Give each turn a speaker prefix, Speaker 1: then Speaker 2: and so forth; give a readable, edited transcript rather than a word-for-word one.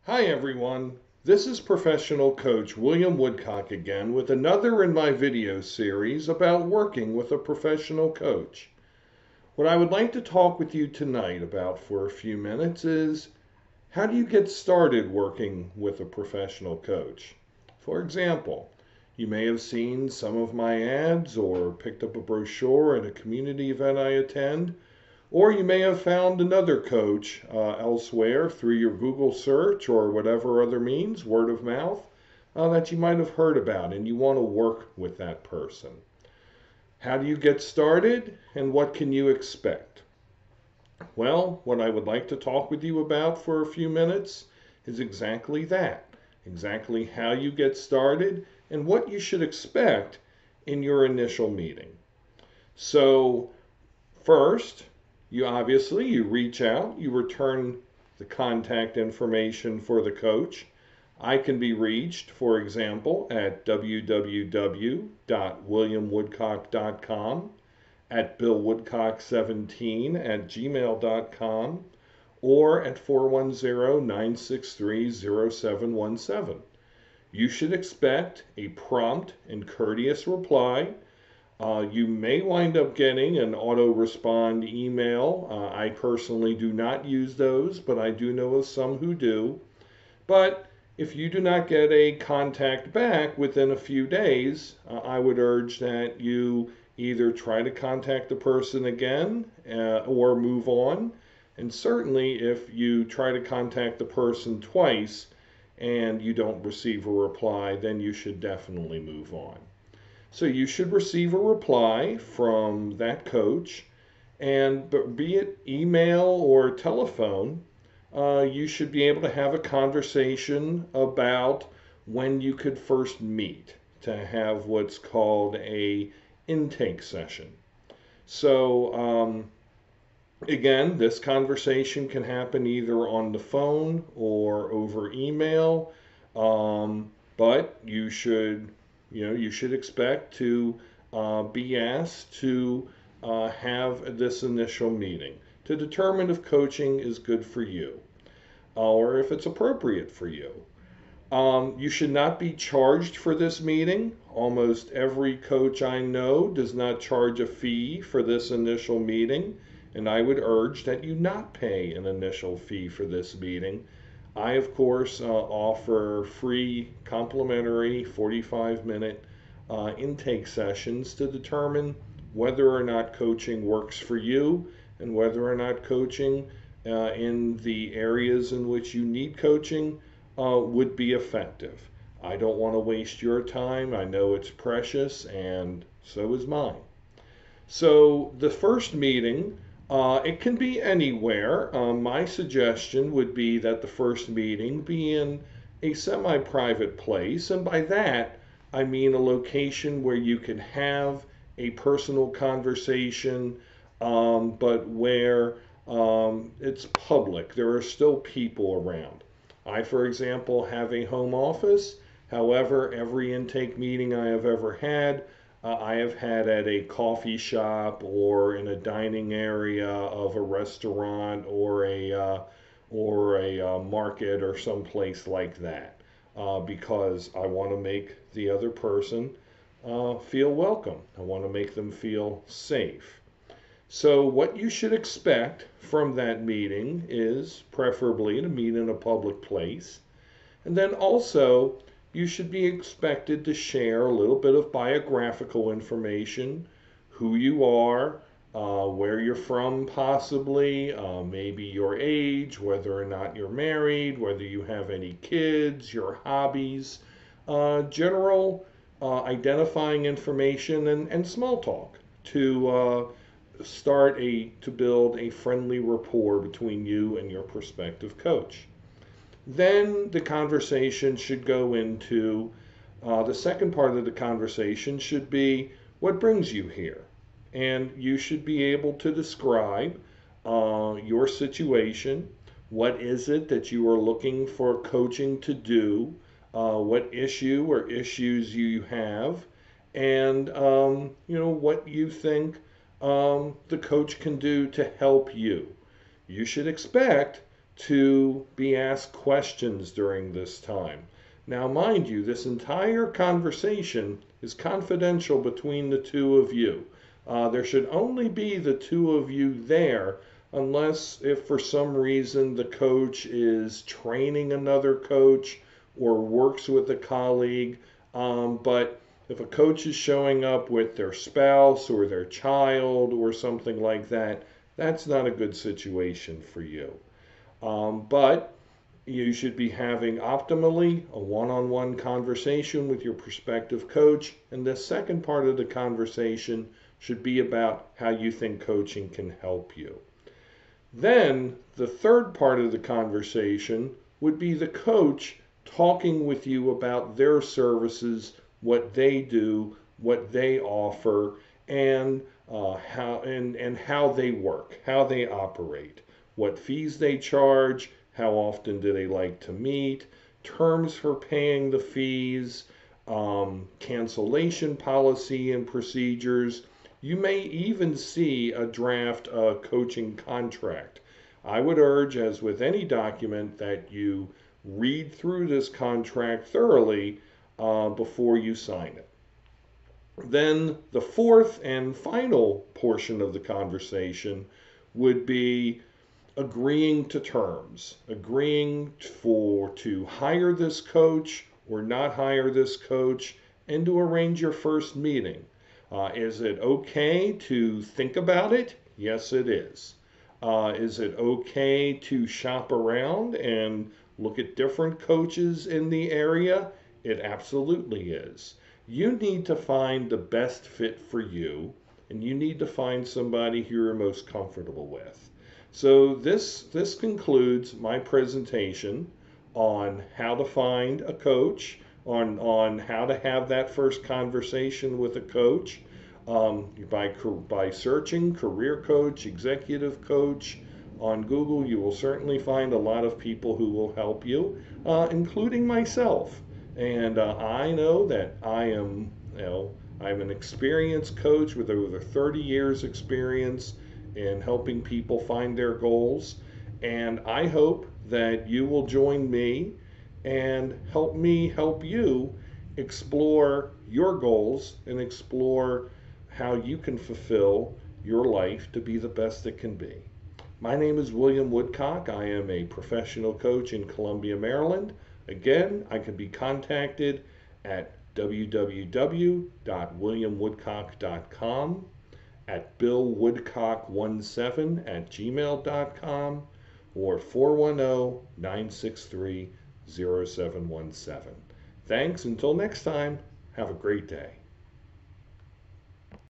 Speaker 1: Hi everyone, this is professional coach William Woodcock again with another in my video series about working with a professional coach. What I would like to talk with you tonight about for a few minutes is how do you get started working with a professional coach? For example, you may have seen some of my ads or picked up a brochure at a community event I attend, or you may have found another coach elsewhere through your Google search or whatever other means, word of mouth, that you might have heard about and you want to work with that person. How do you get started and what can you expect? Well, what I would like to talk with you about for a few minutes is exactly that. Exactly how you get started and what you should expect in your initial meeting. So, first, you reach out, you return the contact information for the coach. I can be reached, for example, at www.williamwoodcock.com, at billwoodcock17@gmail.com, or at 410-963-0717. You should expect a prompt and courteous reply. You may wind up getting an auto-respond email. I personally do not use those, but I do know of some who do. But if you do not get a contact back within a few days, I would urge that you either try to contact the person again or move on. And certainly if you try to contact the person twice and you don't receive a reply, then you should definitely move on. So you should receive a reply from that coach, and be it email or telephone, you should be able to have a conversation about when you could first meet to have what's called a intake session. So again, this conversation can happen either on the phone or over email, but you should expect to be asked to have this initial meeting to determine if coaching is good for you or if it's appropriate for you. You should not be charged for this meeting. Almost every coach I know does not charge a fee for this initial meeting, and I would urge that you not pay an initial fee for this meeting. I, of course, offer free complimentary 45-minute intake sessions to determine whether or not coaching works for you and whether or not coaching in the areas in which you need coaching would be effective. I don't want to waste your time. I know it's precious, and so is mine. So the first meeting, it can be anywhere. My suggestion would be that the first meeting be in a semi-private place, and by that I mean a location where you can have a personal conversation, but where it's public. There are still people around. I, for example, have a home office. However, every intake meeting I have ever had, I have had at a coffee shop or in a dining area of a restaurant or a market or someplace like that, because I want to make the other person feel welcome. I want to make them feel safe. So what you should expect from that meeting is preferably to meet in a public place. And then also, you should be expected to share a little bit of biographical information, who you are, where you're from possibly, maybe your age, whether or not you're married, whether you have any kids, your hobbies, general identifying information and small talk to to build a friendly rapport between you and your prospective coach. Then the conversation should go into the second part of the conversation should be what brings you here. And you should be able to describe your situation. What is it that you are looking for coaching to do? What issue or issues you have? And what you think the coach can do to help you. You should expect to be asked questions during this time. Now, mind you, this entire conversation is confidential between the two of you. There should only be the two of you there, unless if for some reason the coach is training another coach or works with a colleague. But if a coach is showing up with their spouse or their child or something like that, that's not a good situation for you. But you should be having optimally a one-on-one conversation with your prospective coach. And the second part of the conversation should be about how you think coaching can help you. Then the third part of the conversation would be the coach talking with you about their services, what they do, what they offer, and how they work, how they operate, what fees they charge, how often do they like to meet, terms for paying the fees, cancellation policy and procedures. You may even see a draft coaching contract. I would urge, as with any document, that you read through this contract thoroughly before you sign it. Then the fourth and final portion of the conversation would be agreeing to terms, agreeing to hire this coach or not hire this coach, and to arrange your first meeting. Is it okay to think about it? Yes, it is. Is it okay to shop around and look at different coaches in the area? It absolutely is. You need to find the best fit for you, and you need to find somebody who you're most comfortable with. So this concludes my presentation on how to find a coach, on how to have that first conversation with a coach. By searching career coach, executive coach on Google, you will certainly find a lot of people who will help you, including myself. And I know that I'm an experienced coach with over 30 years experience in helping people find their goals. And I hope that you will join me and help me help you explore your goals and explore how you can fulfill your life to be the best it can be. My name is William Woodcock. I am a professional coach in Columbia, Maryland. Again, I can be contacted at www.williamwoodcock.com, at billwoodcock17@gmail.com, or 410-963-0717. Thanks. Until next time, have a great day.